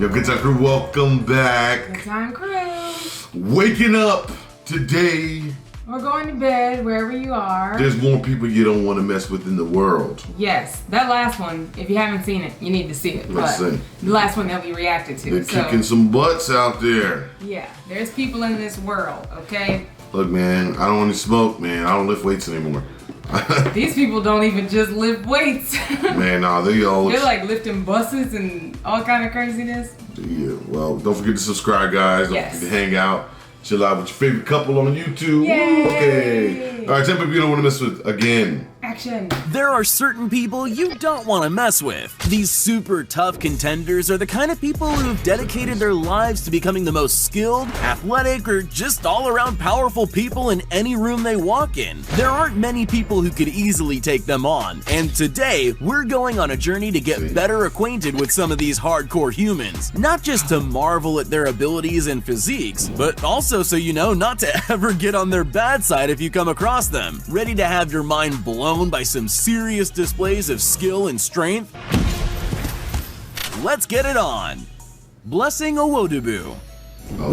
Yo, good time crew, welcome back. Good time crew. Waking up today. We're going to bed wherever you are. There's more people you don't want to mess with in the world. Yes, that last one, if you haven't seen it, you need to see it. Let's see. The last one that we reacted to. They're kicking some butts out there. Yeah, there's people in this world, okay? Look, man, I don't want to smoke, man. I don't lift weights anymore. These people don't even just lift weights. Man, nah, they're like lifting buses and all kind of craziness. Yeah, well, don't forget to subscribe, guys. Don't forget to hang out. Chill out with your favorite couple on YouTube. Yay! Okay. All right, 10 people you don't want to mess with again. Action. There are certain people you don't want to mess with. These super tough contenders are the kind of people who've dedicated their lives to becoming the most skilled, athletic, or just all-around powerful people in any room they walk in. There aren't many people who could easily take them on, and today we're going on a journey to get better acquainted with some of these hardcore humans. Not just to marvel at their abilities and physiques, but also so you know not to ever get on their bad side if you come across them. Ready to have your mind blown by some serious displays of skill and strength? Let's get it on! Blessing A Woodaboo.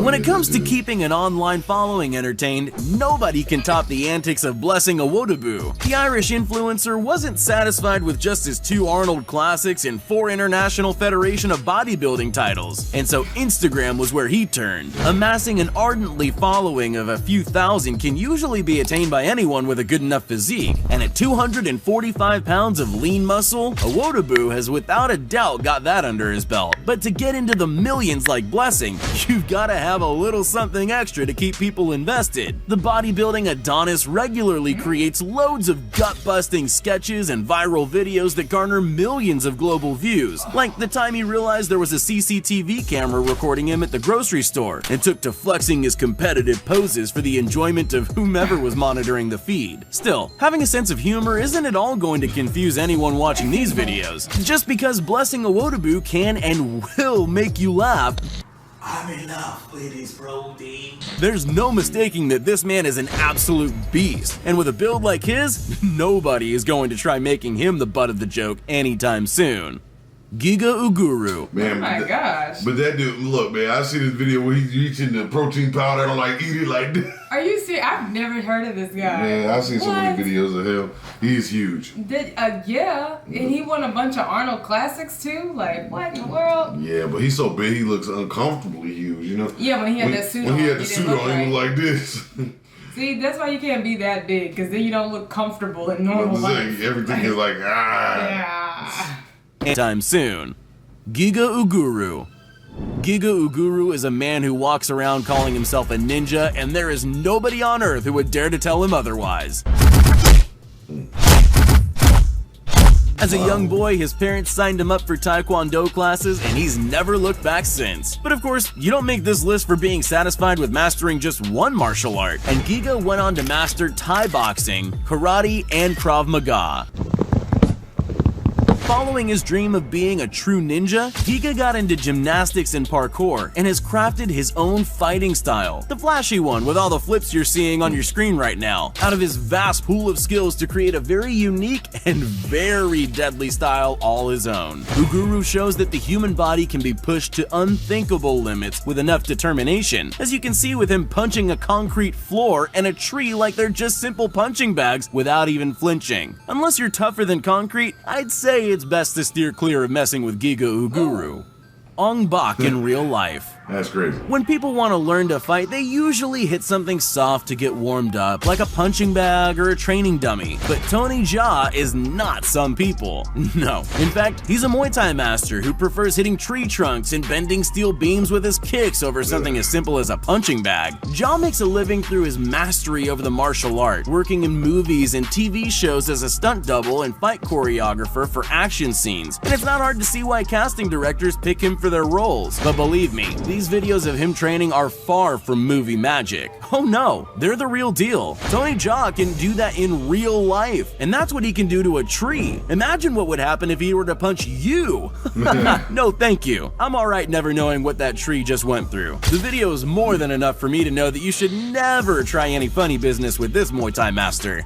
When it comes to keeping an online following entertained, nobody can top the antics of Blessing A Woodaboo. The Irish influencer wasn't satisfied with just his 2 Arnold Classics and 4 International Federation of Bodybuilding titles, and so Instagram was where he turned. Amassing an ardently following of a few thousand can usually be attained by anyone with a good enough physique, and at 245 pounds of lean muscle, A Woodaboo has without a doubt got that under his belt. But to get into the millions like Blessing, you've got to have a little something extra to keep people invested. The bodybuilding Adonis regularly creates loads of gut-busting sketches and viral videos that garner millions of global views, like the time he realized there was a CCTV camera recording him at the grocery store and took to flexing his competitive poses for the enjoyment of whomever was monitoring the feed. Still, having a sense of humor isn't at all going to confuse anyone watching these videos. Just because Blessing A Woodaboo can and will make you laugh, I'm enough with this, Brody. there's no mistaking that this man is an absolute beast, and with a build like his, nobody is going to try making him the butt of the joke anytime soon. Giga Uguru. Man, Oh my gosh. But that dude, look, man, I see this video where he's reaching the protein powder and I'm like, eat it like this. Are you serious? I've never heard of this guy. Man, I've seen so many videos of him. He's huge. Yeah, and he won a bunch of Arnold Classics too? Like, what in the world? Yeah, but he's so big, he looks uncomfortably huge, you know? Yeah, when he had that suit on. When he had the suit on, he looked like this. See, that's why you can't be that big, because then you don't look comfortable in normal life. Everything is like, ah. Yeah. Anytime soon. Giga Uguru. Giga Uguru is a man who walks around calling himself a ninja, and there is nobody on earth who would dare to tell him otherwise. As a young boy, his parents signed him up for Taekwondo classes, and he's never looked back since. But of course, you don't make this list for being satisfied with mastering just one martial art, and Giga went on to master Thai boxing, karate, and Krav Maga. Following his dream of being a true ninja, Giga got into gymnastics and parkour and has crafted his own fighting style, the flashy one with all the flips you're seeing on your screen right now, out of his vast pool of skills to create a very unique and very deadly style all his own. Uguru shows that the human body can be pushed to unthinkable limits with enough determination, as you can see with him punching a concrete floor and a tree like they're just simple punching bags without even flinching. Unless you're tougher than concrete, I'd say it's best to steer clear of messing with Giga Uguru. Ong Bak in real life. That's crazy. When people want to learn to fight, they usually hit something soft to get warmed up, like a punching bag or a training dummy. But Tony Jaa is not some people. No. In fact, he's a Muay Thai master who prefers hitting tree trunks and bending steel beams with his kicks over something as simple as a punching bag. Jaa makes a living through his mastery over the martial art, working in movies and TV shows as a stunt double and fight choreographer for action scenes. And it's not hard to see why casting directors pick him for their roles. But believe me, these videos of him training are far from movie magic. Oh no, they're the real deal. Tony Jaa can do that in real life, and that's what he can do to a tree. Imagine what would happen if he were to punch you. No thank you. I'm alright never knowing what that tree just went through. The video is more than enough for me to know that you should never try any funny business with this Muay Thai master.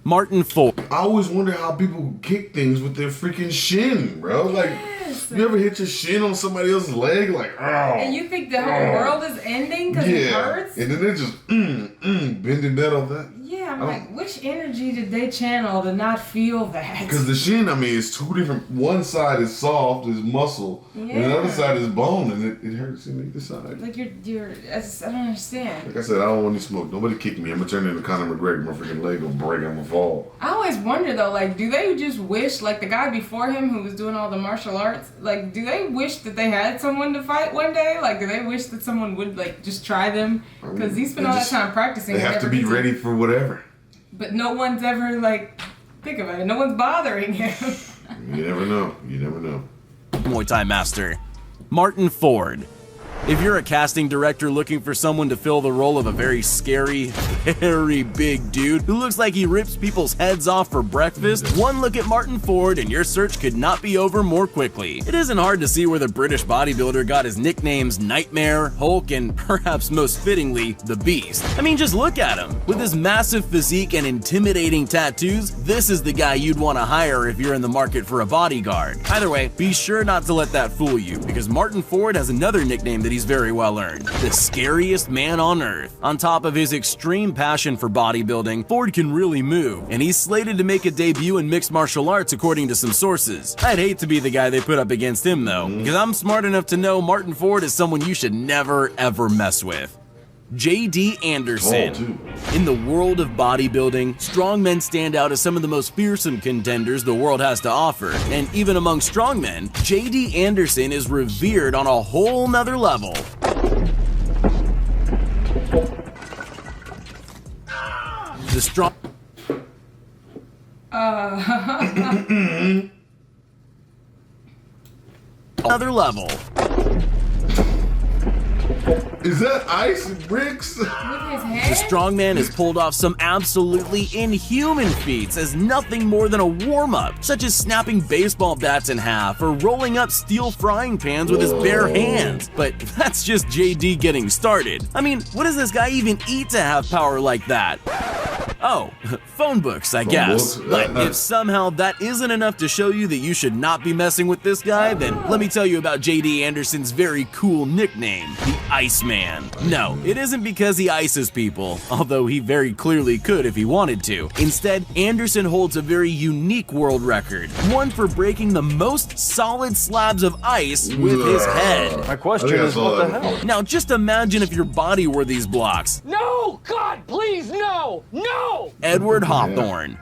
Martin Ford. I always wonder how people kick things with their freaking shin, bro. Like, Yes. You ever hit your shin on somebody else's leg? Like, oh. And you think the whole world is ending because it hurts? And then they're just bending that on that. Yeah, I'm like, which energy did they channel to not feel that? Because the shin, I mean, it's two different. One side is soft, is muscle, and the other side is bone, and it hurts in either side. Like I don't understand. Like I said, I don't want any smoke. Nobody kick me. I'm gonna turn into Conor McGregor. My freaking leg will break. I'm gonna fall. I always wonder though, like, do they just wish, like the guy before him who was doing all the martial arts, like, do they wish that they had someone to fight one day? Like, do they wish that someone would like just try them? Because he spent all that time practicing. They have to be ready for whatever. But no one's ever, like, think about it, no one's bothering him. You never know. You never know. Muay Thai master, Martin Ford. If you're a casting director looking for someone to fill the role of a very scary, very big dude who looks like he rips people's heads off for breakfast, one look at Martin Ford and your search could not be over more quickly. It isn't hard to see where the British bodybuilder got his nicknames Nightmare, Hulk, and perhaps most fittingly, the Beast. I mean, just look at him. With his massive physique and intimidating tattoos, this is the guy you'd want to hire if you're in the market for a bodyguard. Either way, be sure not to let that fool you, because Martin Ford has another nickname that he's very well earned: the scariest man on earth. On top of his extreme passion for bodybuilding, Ford can really move, and he's slated to make a debut in mixed martial arts according to some sources. I'd hate to be the guy they put up against him though, because I'm smart enough to know Martin Ford is someone you should never ever mess with. J.D. Anderson. In the world of bodybuilding, strongmen stand out as some of the most fearsome contenders the world has to offer. And even among strongmen, J.D. Anderson is revered on a whole nother level. The strong... Another level. Is that ice and bricks? With his head? The strongman has pulled off some absolutely inhuman feats as nothing more than a warm-up, such as snapping baseball bats in half or rolling up steel frying pans with his bare hands. But that's just JD getting started. I mean, what does this guy even eat to have power like that? Oh, phone books, I guess. But if somehow that isn't enough to show you that you should not be messing with this guy, then let me tell you about J.D. Anderson's very cool nickname, the Iceman. No, it isn't because he ices people, although he very clearly could if he wanted to. Instead, Anderson holds a very unique world record, one for breaking the most solid slabs of ice with his head. My question is, what the hell? Now just imagine if your body were these blocks. No! God, please, no! No! Edward Hawthorne.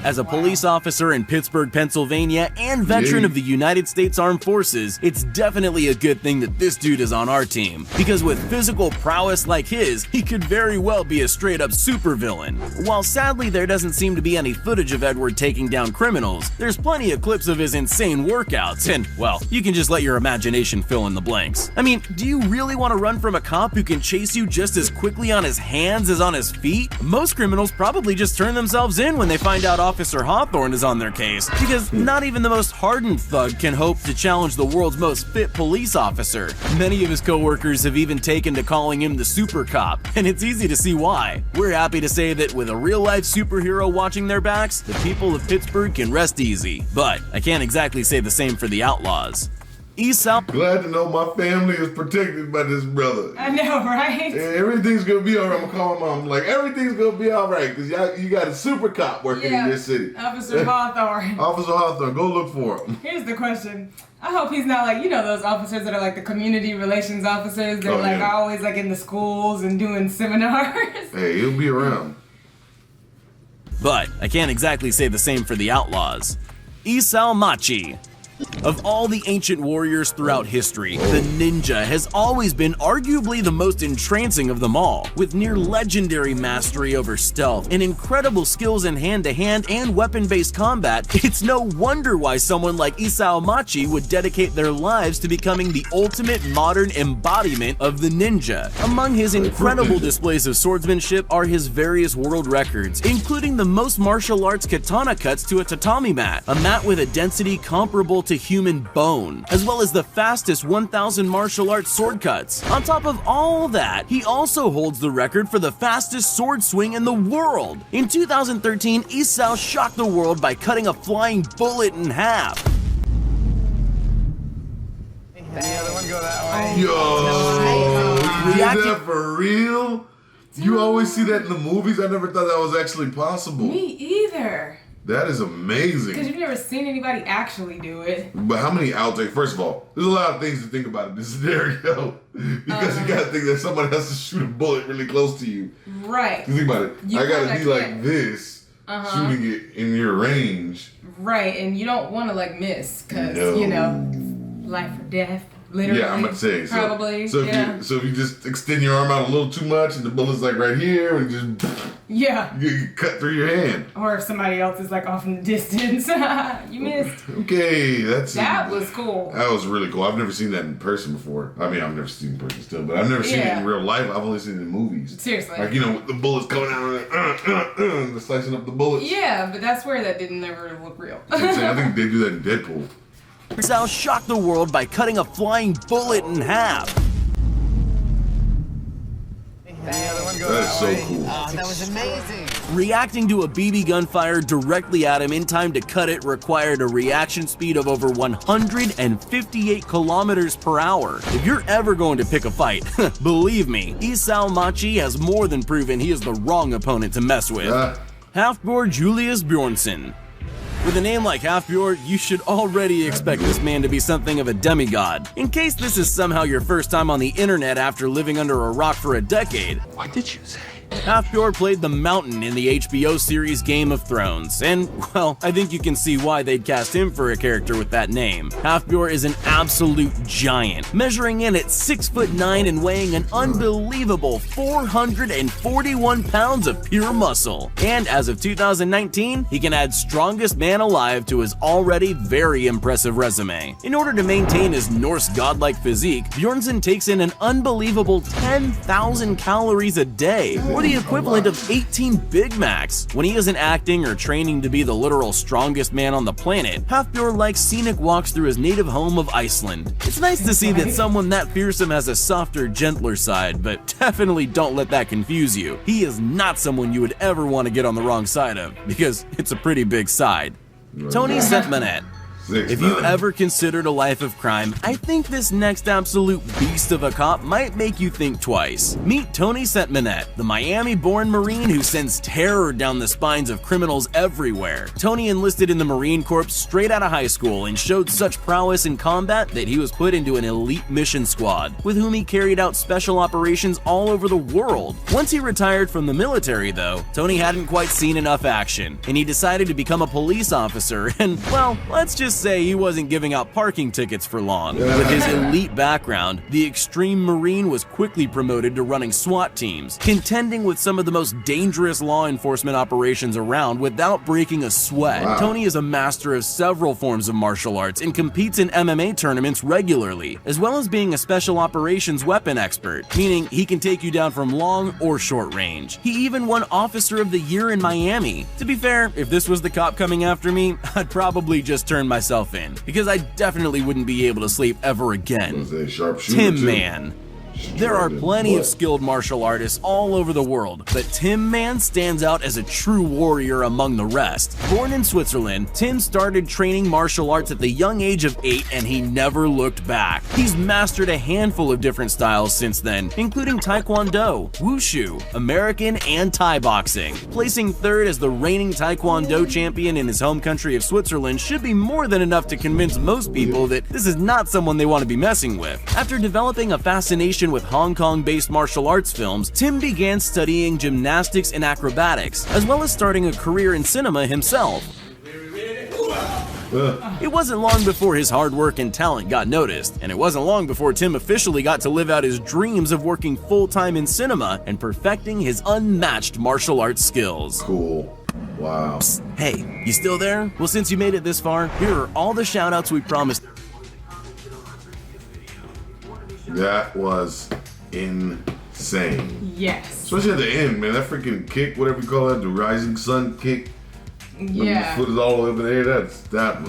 As a police officer in Pittsburgh, Pennsylvania, and veteran of the United States Armed Forces, it's definitely a good thing that this dude is on our team, because with physical prowess like his, he could very well be a straight-up supervillain. While sadly there doesn't seem to be any footage of Edward taking down criminals, there's plenty of clips of his insane workouts, and, well, you can just let your imagination fill in the blanks. I mean, do you really want to run from a cop who can chase you just as quickly on his hands as on his feet? Most criminals probably just turn themselves in when they find out Officer Hawthorne is on their case, because not even the most hardened thug can hope to challenge the world's most fit police officer. Many of his co-workers have even taken to calling him the super cop, and it's easy to see why. We're happy to say that with a real-life superhero watching their backs, the people of Pittsburgh can rest easy. But I can't exactly say the same for the Outlaws. Glad to know my family is protected by this brother. I know, right? And everything's gonna be alright. I'm gonna call my mom. Like, everything's gonna be alright because you got a super cop working in your city. Officer Hawthorne. Officer Hawthorne, go look for him. Here's the question. I hope he's not like, you know, those officers that are like the community relations officers. They're always like in the schools and doing seminars. Hey, he'll be around. But I can't exactly say the same for the Outlaws. Issamachi. Of all the ancient warriors throughout history, the ninja has always been arguably the most entrancing of them all. With near legendary mastery over stealth and incredible skills in hand-to-hand and weapon-based combat, it's no wonder why someone like Issamachi would dedicate their lives to becoming the ultimate modern embodiment of the ninja. Among his incredible displays of swordsmanship are his various world records, including the most martial arts katana cuts to a tatami mat, a mat with a density comparable to human bone, as well as the fastest 1,000 martial arts sword cuts. On top of all that, he also holds the record for the fastest sword swing in the world. In 2013, Isao shocked the world by cutting a flying bullet in half. Any other one go that way? Yo, you did that for real? You always see that in the movies. I never thought that was actually possible. Me either. That is amazing. Because you've never seen anybody actually do it. But how many outtakes? First of all, there's a lot of things to think about in this scenario. Because you gotta think that somebody has to shoot a bullet really close to you. Right. You think about it. I gotta be like this, shooting it in your range. Right, and you don't want to like miss, because, you know, life or death. Literally. Yeah, I'm about to say. Probably. So if you just extend your arm out a little too much and the bullet's like right here and just you cut through your hand. Or if somebody else is like off in the distance, you missed. Okay, that was cool. That was really cool. I've never seen that in person before. I mean, I've never seen it in person still, but I've never seen it in real life. I've only seen it in movies. Seriously. Like, you know, with the bullets coming out and they're slicing up the bullets. Yeah, but that's where that didn't ever look real. I think they do that in Deadpool. Sal shocked the world by cutting a flying bullet in half. That is so cool. Oh, that was amazing. Reacting to a BB gun fired directly at him in time to cut it required a reaction speed of over 158 kilometers per hour. If you're ever going to pick a fight, believe me, Issamachi has more than proven he is the wrong opponent to mess with. HalfBjorn Julius Bjornsson. With a name like HalfBjorn, you should already expect this man to be something of a demigod. In case this is somehow your first time on the internet after living under a rock for a decade. What did you say? HalfBjorn played the Mountain in the HBO series Game of Thrones, and, well, I think you can see why they'd cast him for a character with that name. HalfBjorn is an absolute giant, measuring in at 6'9" and weighing an unbelievable 441 pounds of pure muscle. And as of 2019, he can add strongest man alive to his already very impressive resume. In order to maintain his Norse godlike physique, Bjornsson takes in an unbelievable 10,000 calories a day, or the equivalent of 18 Big Macs. When he isn't acting or training to be the literal strongest man on the planet, HalfBjorn likes scenic walks through his native home of Iceland. It's nice to see that someone that fearsome has a softer, gentler side, but definitely don't let that confuse you. He is not someone you would ever want to get on the wrong side of, because it's a pretty big side. Tony Sentmanet. If you've ever considered a life of crime, I think this next absolute beast of a cop might make you think twice. Meet Tony Sentmanet, the Miami-born Marine who sends terror down the spines of criminals everywhere. Tony enlisted in the Marine Corps straight out of high school and showed such prowess in combat that he was put into an elite mission squad, with whom he carried out special operations all over the world. Once he retired from the military, though, Tony hadn't quite seen enough action, and he decided to become a police officer, and, well, let's just say he wasn't giving out parking tickets for long. With his elite background, the extreme Marine was quickly promoted to running SWAT teams, contending with some of the most dangerous law enforcement operations around without breaking a sweat. Wow. Tony is a master of several forms of martial arts and competes in MMA tournaments regularly, as well as being a special operations weapon expert, meaning he can take you down from long or short range. He even won Officer of the Year in Miami. To be fair, if this was the cop coming after me, I'd probably just turn myself in, because I definitely wouldn't be able to sleep ever again. Tim Man. There are plenty of skilled martial artists all over the world, but Tim Man stands out as a true warrior among the rest. Born in Switzerland, Tim started training martial arts at the young age of 8 and he never looked back. He's mastered a handful of different styles since then, including Taekwondo, Wushu, American, and Thai boxing. Placing third as the reigning Taekwondo champion in his home country of Switzerland should be more than enough to convince most people that this is not someone they want to be messing with. After developing a fascination with Hong Kong-based martial arts films, Tim began studying gymnastics and acrobatics, as well as starting a career in cinema himself. It wasn't long before his hard work and talent got noticed, and it wasn't long before Tim officially got to live out his dreams of working full-time in cinema and perfecting his unmatched martial arts skills. Cool. Wow. Psst, hey, you still there? Well, since you made it this far, here are all the shout-outs we promised. That was insane. Yes. Especially at the end, man. That freaking kick, whatever you call that, the rising sun kick. Yeah. When his foot is all the way over there. That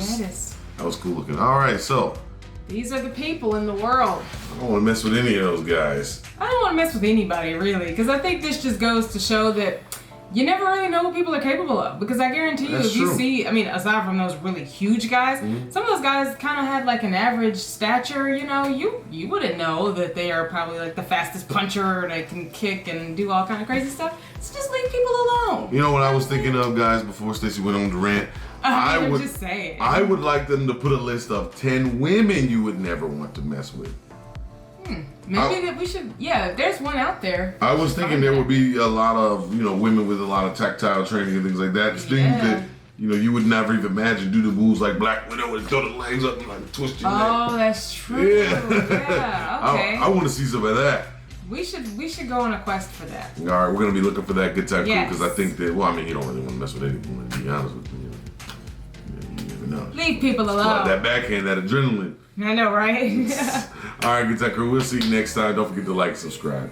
was cool looking. All right, so. These are the people in the world. I don't want to mess with any of those guys. I don't want to mess with anybody, really, because I think this just goes to show that you never really know what people are capable of, because I guarantee you, That's if you true. see, I mean, aside from those really huge guys, some of those guys kind of have like an average stature. You know, you wouldn't know that they are probably like the fastest puncher, or they can kick and do all kind of crazy stuff. So just leave people alone. You know what I was thinking of, guys, before Staci went on the rant? I'm just saying. I would like them to put a list of 10 women you would never want to mess with. Maybe that we should. Yeah, there's one out there. I was thinking there would be a lot of, women with a lot of tactile training and things like that. It's things that, you would never even imagine. Do the moves like Black Widow and throw the legs up and like twist your neck. Oh, that's true. Yeah. Okay. I want to see some of that. We should go on a quest for that. All right, we're going to be looking for that good time Yes. because I think that, you don't really want to mess with any woman, to be honest with you. You never know. Leave people Well, alone. that backhand, that adrenaline. I know, right? All right, good time crew. We'll see you next time. Don't forget to like and subscribe.